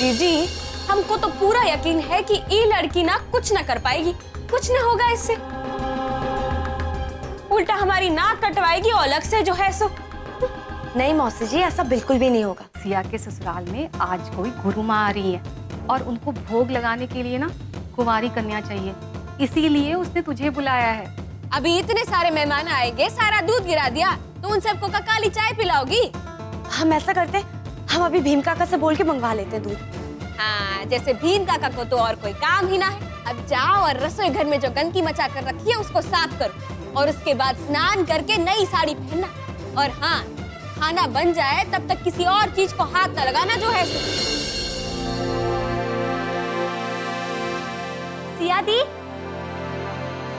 जीजी, हमको तो पूरा यकीन है कि ये लड़की ना कुछ ना कर पाएगी, कुछ ना होगा इससे। उल्टा हमारी नाक कटवाएगी और अलग से जो है सो। नहीं मौसी जी, ऐसा बिल्कुल भी नहीं होगा। सिया के ससुराल में आज कोई गुरु माँ आ रही है और उनको भोग लगाने के लिए ना कुंवारी कन्या चाहिए, इसीलिए उसने तुझे बुलाया है। अभी इतने सारे मेहमान आएंगे, सारा दूध गिरा दिया तो उन सबको का काली चाय पिलाओगी? हम ऐसा करते, हम अभी भीम काका से बोल के मंगवा लेते हैं दूध। हाँ, जैसे भीम काका को तो और कोई काम ही ना है। अब जाओ और रसोई घर में जो गंदगी मचा कर रखी है उसको साफ करो और उसके बाद स्नान करके नई साड़ी पहनना। और हाँ, खाना बन जाए तब तक किसी और चीज को हाथ न लगाना जो है। सिया दी,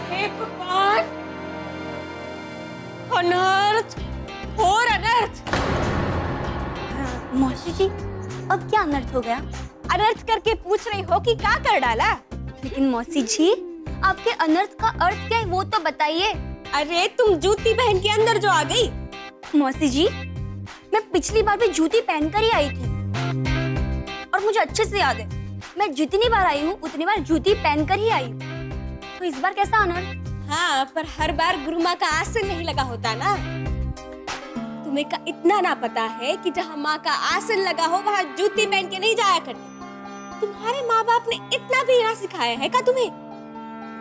हे भगवान, अनर्थ और अनर्थ। मौसी जी अब क्या अनर्थ हो गया? अनर्थ करके पूछ रही हो कि क्या कर डाला? लेकिन मौसी जी, आपके अनर्थ का अर्थ क्या है वो तो बताइए। अरे तुम जूती पहन के अंदर जो आ गई। मौसी जी, मैं पिछली बार भी जूती पहनकर ही आई थी और मुझे अच्छे से याद है, मैं जितनी बार आई हूँ उतनी बार जूती पहनकर ही आई हूँ। तो इस बार कैसा अनर्थ? हाँ, पर हर बार गुरु माँ का आसन नहीं लगा होता ना। तुम्हें का इतना ना पता है कि जहाँ माँ का आसन लगा हो वहाँ जूती पहन के नहीं जाया करते। तुम्हारे माँ बाप ने इतना भी यहाँ सिखाया है क्या तुम्हें?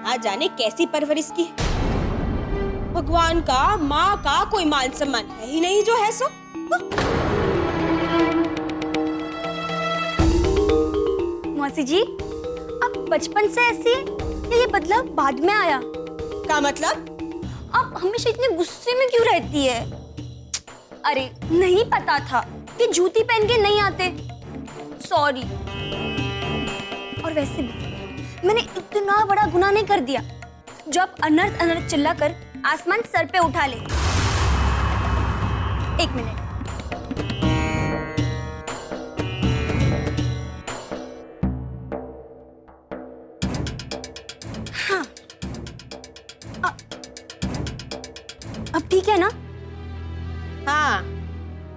ना जाने कैसी परवरिश की है। भगवान का, माँ का कोई मान सम्मान है ही नहीं जो है सो। मौसी जी, आप बचपन से ऐसी है या ये बदलाव बाद में आया? क्या मतलब? आप हमेशा इतने गुस्से में क्यों रहती है? अरे नहीं पता था कि जूती पहन के नहीं आते, सॉरी। और वैसे भी मैंने इतना बड़ा गुनाह नहीं कर दिया जो आप अनर्थ अनर्थ चिल्लाकर आसमान सर पे उठा ले। एक मिनट, हाँ, अब ठीक है ना? हाँ।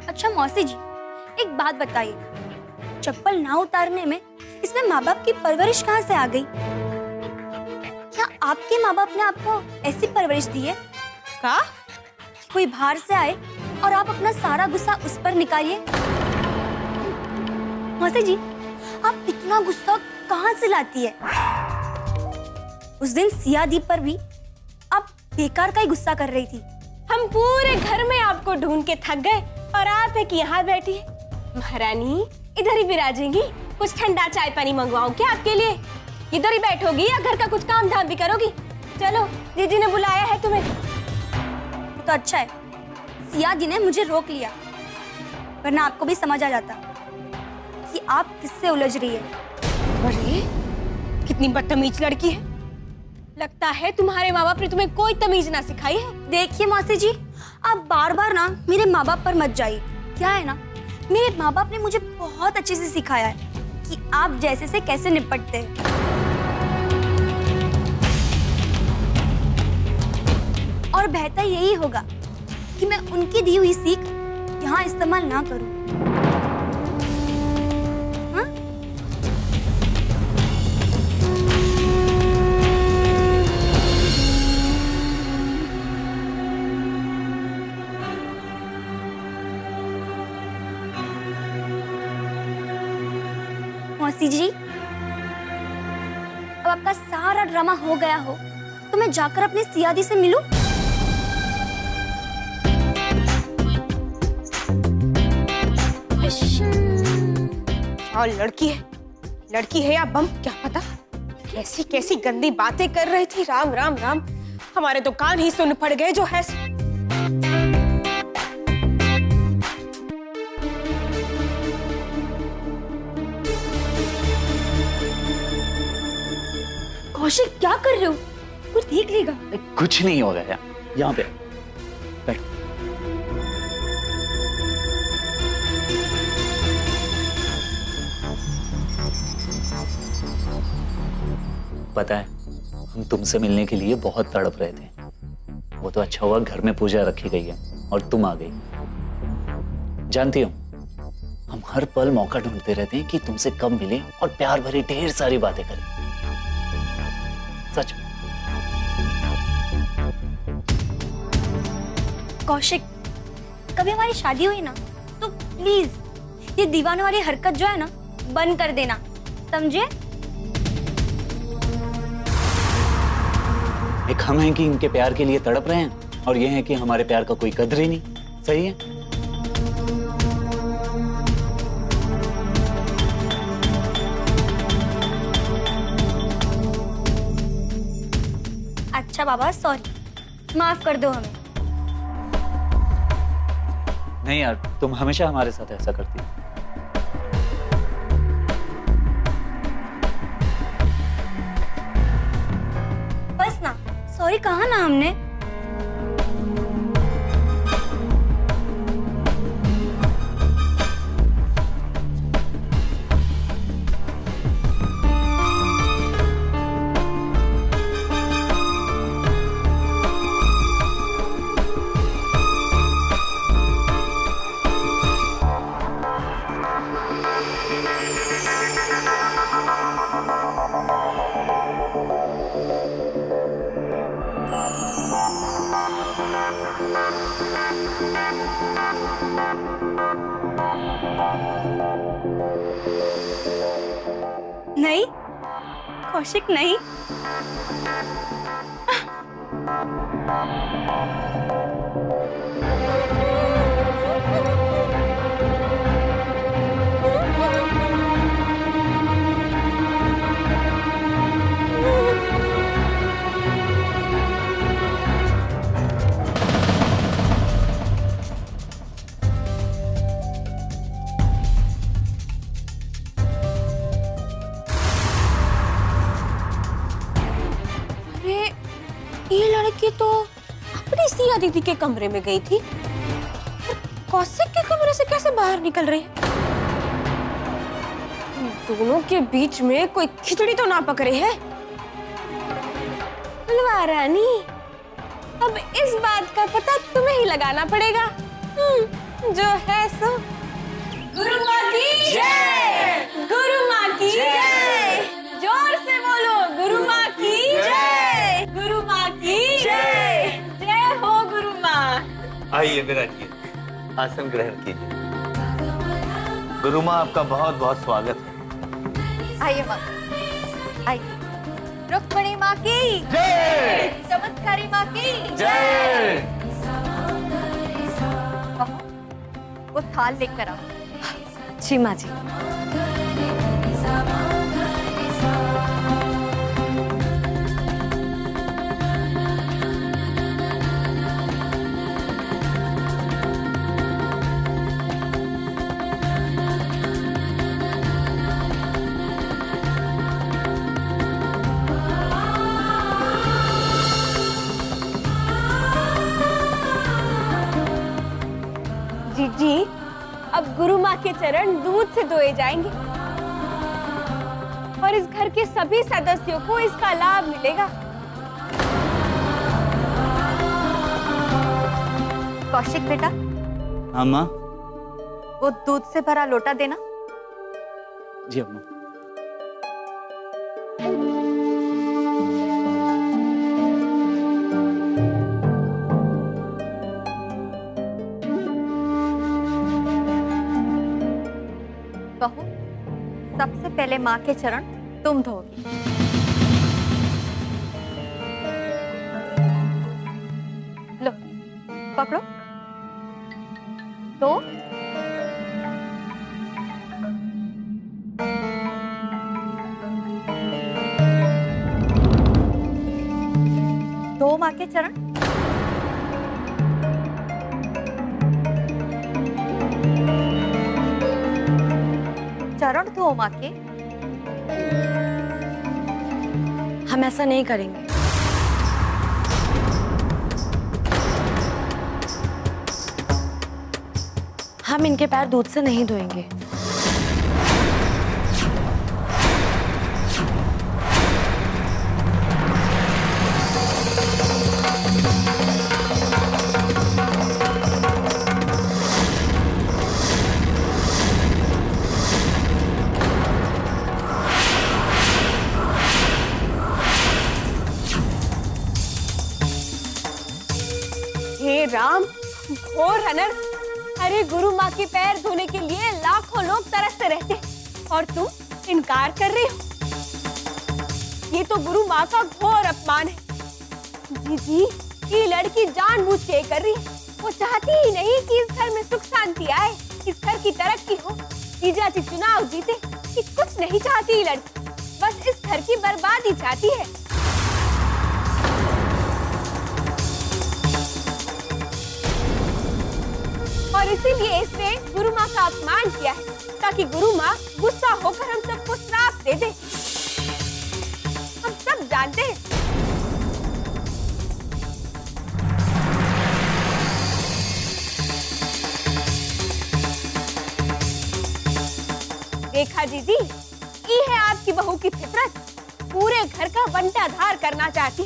अच्छा मौसी जी, एक बात बताइए, चप्पल ना उतारने में इसमें माँ बाप की परवरिश कहाँ से आ गई? क्या आपके माँ बाप ने आपको ऐसी परवरिश दी है? का? कोई बाहर से आए और आप अपना सारा गुस्सा उस पर निकालिए। मौसी जी, आप इतना गुस्सा कहाँ से लाती है? उस दिन सिया दी पर भी आप बेकार का ही गुस्सा कर रही थी। हम पूरे घर में आपको ढूंढ के थक गए और आप है कि यहाँ बैठी है। महारानी इधर ही विराजेंगी, कुछ ठंडा चाय पानी मंगवाऊं क्या आपके लिए? इधर ही बैठोगी या घर का कुछ काम धाम भी करोगी? चलो, दीदी ने बुलाया है तुम्हें। तो अच्छा है, सिया दी ने मुझे रोक लिया, वरना आपको भी समझ आ जाता कि आप किससे उलझ रही है। अरे कितनी बदतमीज लड़की है। लगता है तुम्हारे माँ बाप ने तुम्हें कोई तमीज ना सिखाई है। देखिए मौसी जी, आप बार बार ना मेरे माँ बाप पर मत जाइए। क्या है ना, मेरे माँ बाप ने मुझे बहुत अच्छे से सिखाया है कि आप जैसे से कैसे निपटते हैं। और बेहतर यही होगा कि मैं उनकी दी हुई सीख यहाँ इस्तेमाल ना करूं। हाँ? मौसी जी, अब आपका सारा ड्रामा हो गया हो तो मैं जाकर अपनी सिया दी से मिलूं? और लड़की है या बम क्या पता। कैसी कैसी गंदी बातें कर रही थी। राम राम राम, हमारे तो कान ही सुन पड़ गए जो है। कौशिक, क्या कर रहे हो? कुछ देख लेगा। कुछ नहीं होगा यार, यहाँ पे बैठ। पता है, हम तुमसे मिलने के लिए बहुत तड़प रहे थे। वो तो अच्छा हुआ घर में पूजा रखी गई है और तुम आ गई। जानती हो, हम हर पल मौका ढूंढते रहते हैं कि तुमसे कब मिले और प्यार भरी ढेर सारी बातें करें। सच में। कौशिक, कभी हमारी शादी हुई ना तो प्लीज ये दीवानों वाली हरकत जो है ना बंद कर देना, समझे? एक हम हैं कि इनके प्यार के लिए तड़प रहे हैं और ये है कि हमारे प्यार का कोई कदर ही नहीं। सही है? अच्छा बाबा, सॉरी, माफ कर दो हमें। नहीं यार, तुम हमेशा हमारे साथ ऐसा करती हो। बस ना, सॉरी कहा ना हमने। नहीं कौशिक, नहीं। ये लड़की तो अपनी सिया दीदी के कमरे में गई थी, कौशिक के कमरे से कैसे बाहर निकल रही है? दोनों के बीच में कोई खिचड़ी तो ना पक रही है। हलवा रानी, अब इस बात का पता तुम्हें ही लगाना पड़ेगा। जो है सो। गुरु माँ की जय, गुरु माँ की जय, जोर से बोलो, गुरु माँ की जय, गुरु माँ की जय, जय हो गुरु माँ। आइए विराजिए, आसन ग्रहण कीजिए। गुरु माँ, आपका बहुत बहुत स्वागत है। आइए माँ, आइए। रुक्मणी माँ की जय, चमत्कारी माँ की जय। वो थाल लेकर आओ। जी माँ जी। जी, अब गुरु माँ के चरण दूध से धोए जाएंगे और इस घर के सभी सदस्यों को इसका लाभ मिलेगा। कौशिक बेटा, हाँ माँ। वो दूध से भरा लोटा देना। जी अम्मा। बहू, सबसे पहले माँ के चरण तुम धोगी। लो, पकड़ो, दो। दो माँ के चरण। चरण धो माँ के। हम ऐसा नहीं करेंगे। हम इनके पैर दूध से नहीं धोएंगे। हे राम, घोर अनर्थ। अरे गुरु माँ के पैर धोने के लिए लाखों लोग तरसते रहते हैं और तुम इनकार कर रहे हो। ये तो गुरु माँ का घोर अपमान है। जी, ये लड़की जानबूझ के कर रही है। वो चाहती ही नहीं कि इस घर में सुख शांति आए, इस घर की तरक्की हो, जीजा जी चुनाव जीते। कि कुछ नहीं चाहती ये लड़की, बस इस घर की बर्बादी चाहती है। और इसीलिए इसने गुरु माँ का अपमान किया है, ताकि गुरु माँ गुस्सा होकर हम सबको श्राप दे दे। हम सब जानते हैं। देखा दीदी, ये है आपकी बहू की फितरत। पूरे घर का बंटाधार करना चाहती।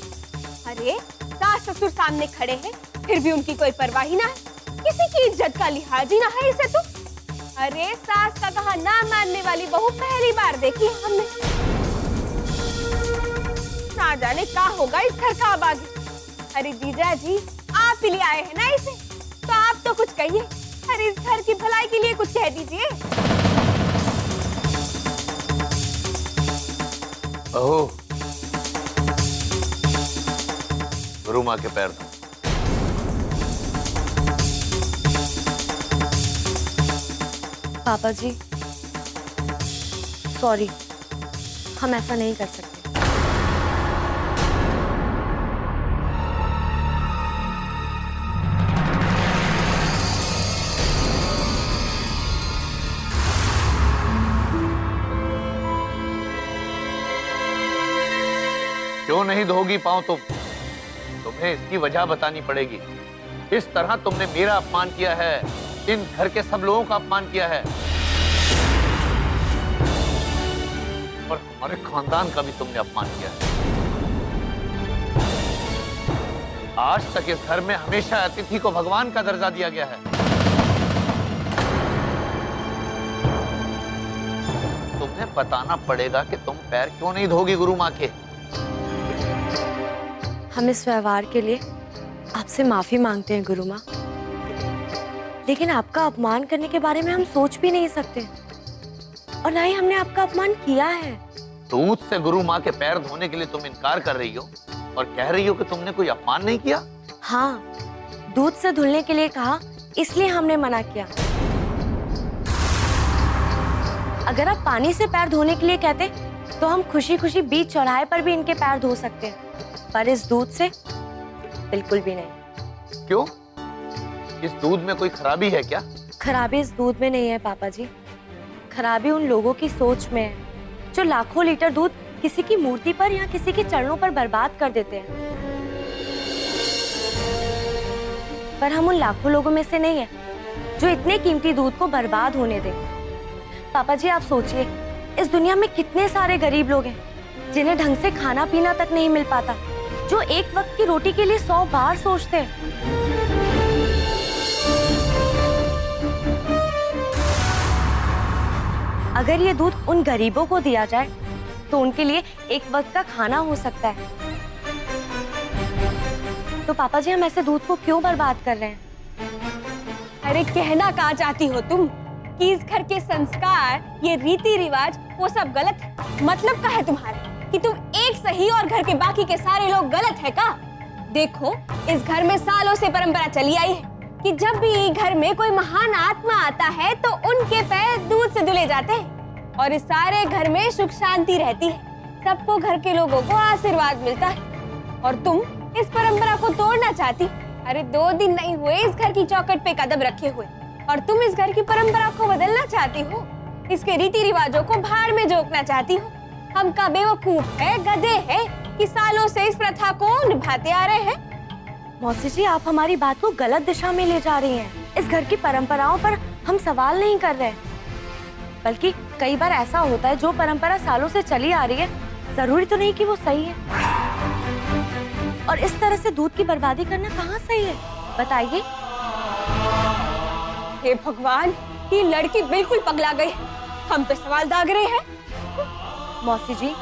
अरे सास ससुर सामने खड़े हैं, फिर भी उनकी कोई परवाह ही ना है, किसी की इज्जत का लिहाज ही ना है इसे तो। अरे सास का कहा ना मानने वाली बहू पहली बार देखी है हमने। ना जाने क्या होगा इस घर का अब आगे। अरे जीजा जी, आप ही ले आए हैं ना इसे, तो आप तो कुछ कहिए। अरे इस घर की भलाई के लिए कुछ कह दीजिए। बहू, गुरु माँ के पैर धो। पापा जी सॉरी, हम ऐसा नहीं कर सकते। क्यों नहीं धोगी पांव तुम? तुम्हें इसकी वजह बतानी पड़ेगी। इस तरह तुमने मेरा अपमान किया है, इन घर के सब लोगों का अपमान किया है और हमारे खानदान का भी तुमने अपमान किया है। आज तक इस घर में हमेशा अतिथि को भगवान का दर्जा दिया गया है। तुम्हें बताना पड़ेगा कि तुम पैर क्यों नहीं धोगी गुरु माँ के। हम इस व्यवहार के लिए आपसे माफी मांगते हैं गुरु माँ, लेकिन आपका अपमान करने के बारे में हम सोच भी नहीं सकते और ना ही हमने आपका अपमान किया है। दूध से गुरु माँ के पैर धोने के लिए तुम इनकार कर रही हो और कह रही हो कि तुमने कोई अपमान नहीं किया। हाँ, दूध से धुलने के लिए कहा, इसलिए हमने मना किया। अगर आप पानी से पैर धोने के लिए कहते तो हम खुशी खुशी बीच चौराहे पर भी इनके पैर धो सकते हैं, पर इस दूध से बिल्कुल भी नहीं। क्यों? इस दूध में कोई खराबी है क्या? खराबी इस दूध में नहीं है पापा जी, खराबी उन लोगों की सोच में है जो लाखों लीटर दूध किसी की मूर्ति पर या किसी के चरणों पर बर्बाद कर देते हैं। पर हम उन लाखों लोगों में से नहीं है जो इतने कीमती दूध को बर्बाद होने दें। पापा जी आप सोचिए, इस दुनिया में कितने सारे गरीब लोग हैं जिन्हें ढंग से खाना पीना तक नहीं मिल पाता, जो एक वक्त की रोटी के लिए 100 बार सोचते हैं। अगर ये दूध उन गरीबों को दिया जाए तो उनके लिए एक वक्त का खाना हो सकता है। तो पापा जी हम ऐसे दूध को क्यों बर्बाद कर रहे हैं? अरे कहना कहाँ चाहती हो तुम कि इस घर के संस्कार, ये रीति रिवाज, वो सब गलत है? मतलब क्या है तुम्हारा कि तुम एक सही और घर के बाकी के सारे लोग गलत है का? देखो, इस घर में सालों से परंपरा चली आई है कि जब भी घर में कोई महान आत्मा आता है तो उनके पैर दूध से धुले जाते हैं और इस सारे घर में सुख शांति रहती है, सबको घर के लोगों को आशीर्वाद मिलता है। और तुम इस परंपरा को तोड़ना चाहती। अरे 2 दिन नहीं हुए इस घर की चौखट पे कदम रखे हुए और तुम इस घर की परंपरा को बदलना चाहती हो, इसके रीति रिवाजों को भाड़ में झोंकना चाहती हो। हम का बेवकूफ है, गधे हैं कि सालों से इस प्रथा को निभाते आ रहे हैं। मौसी जी आप हमारी बात को गलत दिशा में ले जा रही हैं। इस घर की परंपराओं पर हम सवाल नहीं कर रहे, बल्कि कई बार ऐसा होता है जो परंपरा सालों से चली आ रही है जरूरी तो नहीं कि वो सही है। और इस तरह से दूध की बर्बादी करना कहाँ सही है बताइए? हे भगवान, ये लड़की बिल्कुल पगला गई है। हम पे सवाल दाग रहे हैं। मौसी जी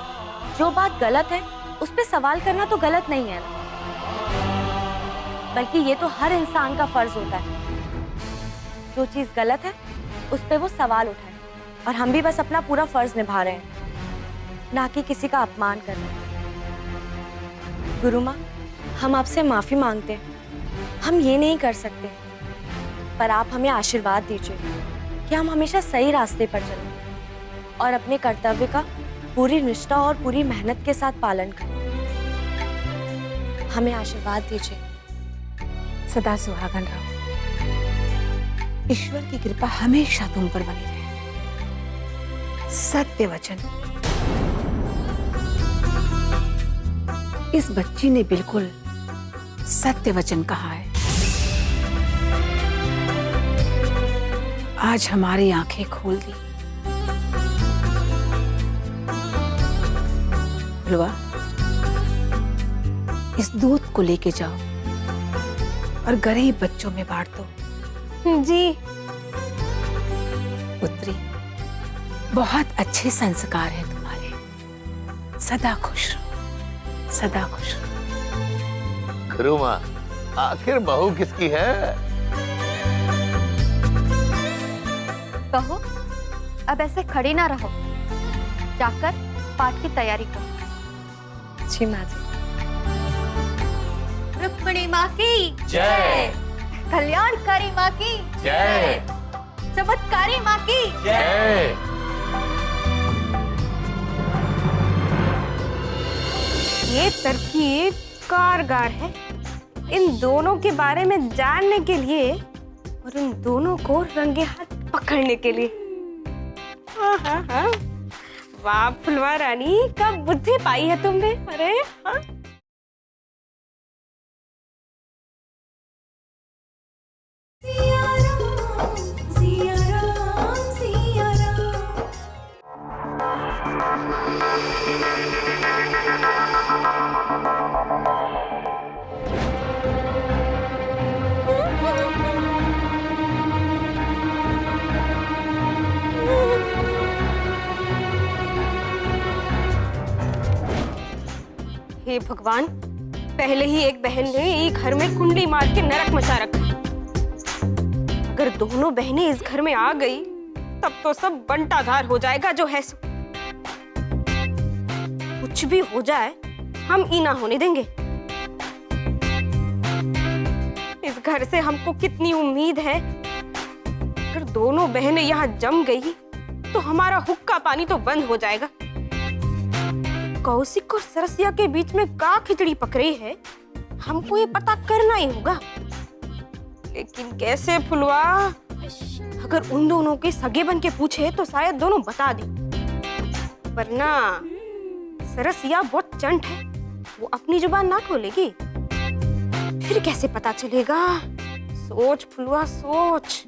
जो बात गलत है उस पे सवाल करना तो गलत नहीं है ना। बल्कि ये तो हर इंसान का फर्ज होता है। जो चीज गलत है उस पे वो सवाल उठाए, और हम भी बस अपना पूरा फर्ज निभा रहे हैं, ना कि किसी का अपमान कर रहे हैं। गुरु माँ, हम आपसे माफी मांगते हैं, हम ये नहीं कर सकते, पर आप हमें आशीर्वाद दीजिए कि हम हमेशा सही रास्ते पर चलें और अपने कर्तव्य का पूरी निष्ठा और पूरी मेहनत के साथ पालन करें। हमें आशीर्वाद दीजिए। सदा सुहागन रहो। ईश्वर की कृपा हमेशा तुम पर बनी रहे। सत्य वचन। इस बच्ची ने बिल्कुल सत्य वचन कहा है। आज हमारी आंखें खोल दी। फुलवा, इस दूध को लेके जाओ और गरीब बच्चों में बांट दो। जी। पुत्री, बहुत अच्छे संस्कार हैं तुम्हारे। सदा खुश रहो, सदा खुश रहो। गुरु माँ, आखिर बहू किसकी है? कहो, अब ऐसे खड़ी ना रहो, जाकर पाठ की तैयारी करो। जी माँ जी। रुक्मिणी माँ की जय। कल्याणकारी माँ की जय। चमत्कारी माँ की जय। ये तरकीब कारगर है। इन दोनों के बारे में जानने के लिए और इन दोनों को रंगे हाथ पकड़ने के लिए। हाँ। वाह फुलवा रानी, कब बुद्धि पाई है तुमने? अरे हाँ। हे भगवान, पहले ही एक बहन ने एक घर में कुंडी मार के नरक मचा रखा है। अगर दोनों बहनें इस घर में आ गई तब तो सब बंटाधार हो जाएगा जो है सो। कुछ भी हो जाए हम ई ना होने देंगे। इस घर से हमको कितनी उम्मीद है। अगर दोनों बहनें यहाँ जम गई तो हमारा हुक्का पानी तो बंद हो जाएगा। कौशिक और सरसिया के बीच में का खिचड़ी पक रही है, हमको ये पता करना ही होगा। लेकिन कैसे फुलवा? अगर उन दोनों के सगे बन के पूछे तो शायद दोनों बता दे, वरना सरसिया बहुत चंट है, वो अपनी जुबान ना खोलेगी। फिर कैसे पता चलेगा? सोच फुलवा, सोच।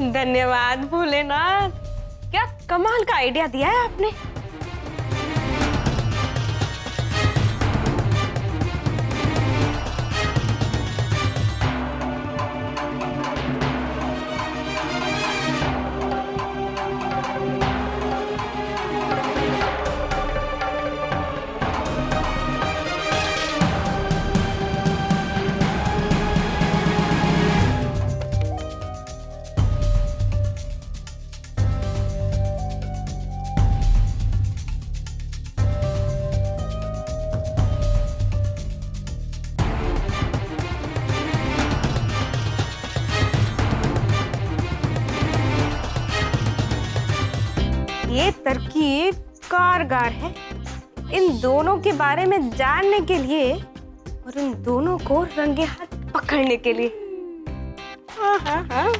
धन्यवाद भोलेनाथ, क्या कमाल का आइडिया दिया है आपने। ये तरकीब कारगर है। इन दोनों के बारे में जानने के लिए और इन दोनों को रंगे हाथ पकड़ने के लिए। हाँ।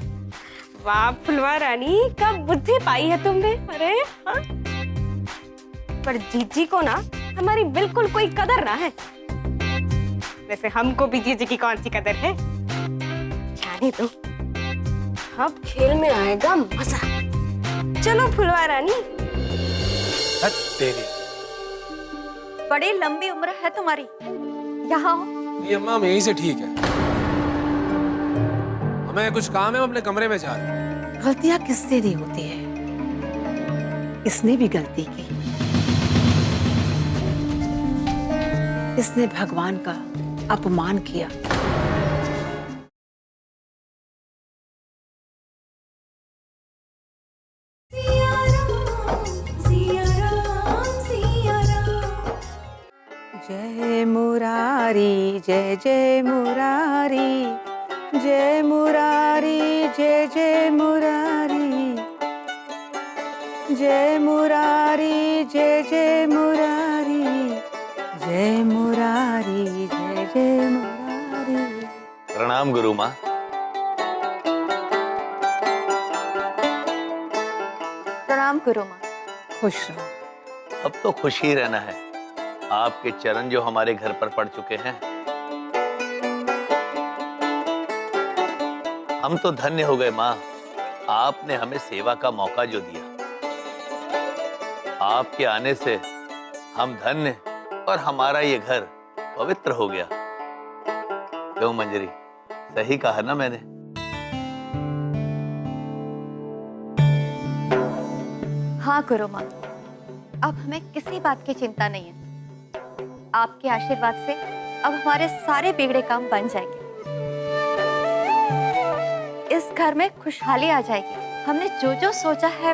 वाह फुलवा रानी, कब बुद्धि पाई है तुमने? अरे हाँ। पर जीजी को ना हमारी बिल्कुल कोई कदर ना है। वैसे हमको भी जीजी की कौन सी कदर है? जाने दो, अब खेल में आएगा मजा। चलो फुलवा रानी। बड़ी लंबी उम्र है तुम्हारी। यहाँ हो, नहीं अम्मा, हम यहीं से ठीक है। हमें कुछ काम है, हम अपने कमरे में जा रहे हैं। गलतियां किससे नहीं होती है, इसने भी गलती की। इसने भगवान का अपमान किया। जय मुरारी जय जय मुरारी, जय मुरारी जय जय मुरारी, जय मुरारी जय जय मुरारी, जय मुरारी जय जय मुरारी। प्रणाम गुरु माँ। प्रणाम गुरु माँ। खुश रहो। अब तो खुश ही रहना है। आपके चरण जो हमारे घर पर पड़ चुके हैं, हम तो धन्य हो गए माँ। आपने हमें सेवा का मौका जो दिया, आपके आने से हम धन्य और हमारा ये घर पवित्र हो गया। क्यों मंजरी, सही कहा ना मैंने? हाँ गुरु माँ, अब हमें किसी बात की चिंता नहीं है। आपके आशीर्वाद से अब हमारे सारे बिगड़े काम बन जाएंगे। इस घर में खुशहाली आ जाएगी। हमने जो जो सोचा है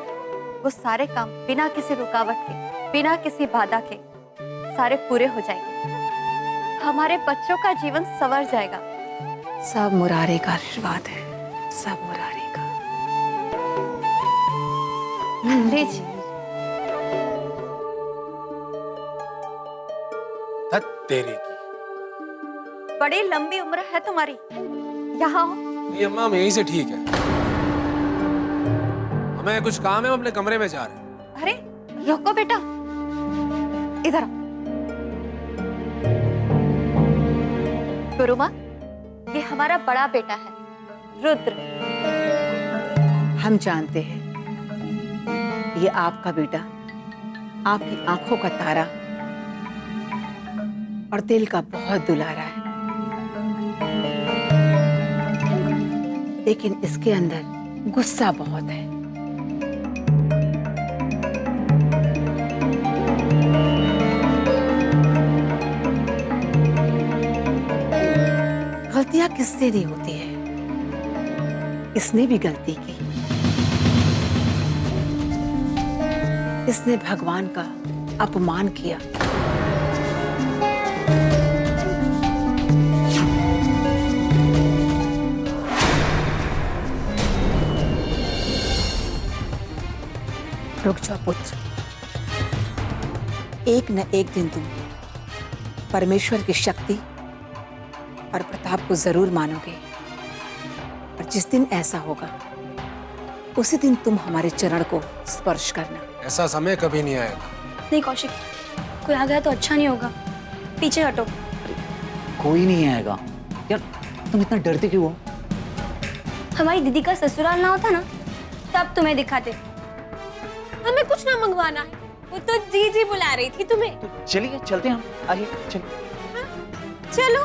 वो सारे काम बिना किसी रुकावट के, बिना किसी बाधा के सारे पूरे हो जाएंगे। हमारे बच्चों का जीवन संवर जाएगा। सब मुरारी का आशीर्वाद है, सब मुरारी का। लीजिए। धत तेरे की। बड़ी लंबी उम्र है तुम्हारी। यहाँ हो। नहीं अम्मा, हम यहीं से ठीक है। हमें कुछ काम है, हम अपने कमरे में जा रहे हैं। अरे रुको बेटा, इधर आओ। गुरु माँ, ये हमारा बड़ा बेटा है रुद्र। हम जानते हैं ये आपका बेटा, आपकी आंखों का तारा और दिल का बहुत दुलारा है, लेकिन इसके अंदर गुस्सा बहुत है। गलतियां किससे नहीं होती है, इसने भी गलती की। इसने भगवान का अपमान किया। रुक जाओ पुत्र, एक न एक दिन तुम परमेश्वर की शक्ति और प्रताप को जरूर मानोगे, और जिस दिन ऐसा होगा उसी दिन तुम हमारे चरण को स्पर्श करना। ऐसा समय कभी नहीं आएगा। नहीं कौशिक, कोई आ गया तो अच्छा नहीं होगा। पीछे हटो। कोई नहीं आएगा। यार तुम इतना डरते क्यों हो? हमारी दीदी का ससुराल ना होता ना, तब तुम्हें दिखाते। हमें कुछ ना मंगवाना है, वो तो जीजी बुला रही थी तुम्हें। तो चलिए चलते हैं हम, आइए चलिए। चलो।